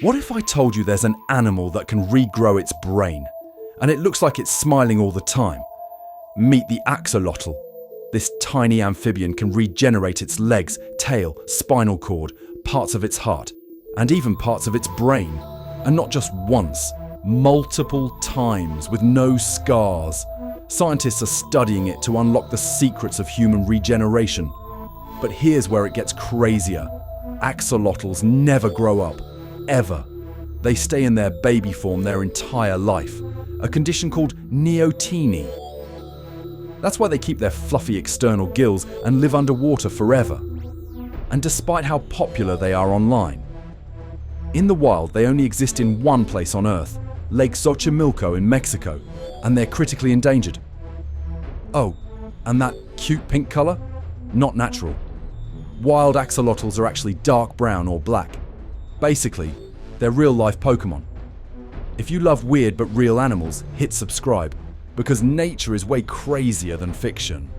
What if I told you there's an animal that can regrow its brain, and it looks like it's smiling all the time? Meet the axolotl. This tiny amphibian can regenerate its legs, tail, spinal cord, parts of its heart, and even parts of its brain. And not just once, multiple times with no scars. Scientists are studying it to unlock the secrets of human regeneration. But here's where it gets crazier. Axolotls never grow up. Ever. They stay in their baby form their entire life, a condition called neoteny. That's why they keep their fluffy external gills and live underwater forever. And despite how popular they are online, in the wild they only exist in one place on Earth, Lake Xochimilco in Mexico, and they're critically endangered. Oh, and that cute pink color? Not natural. Wild axolotls are actually dark brown or black. Basically, they're real-life Pokemon. If you love weird but real animals, hit subscribe, because nature is way crazier than fiction.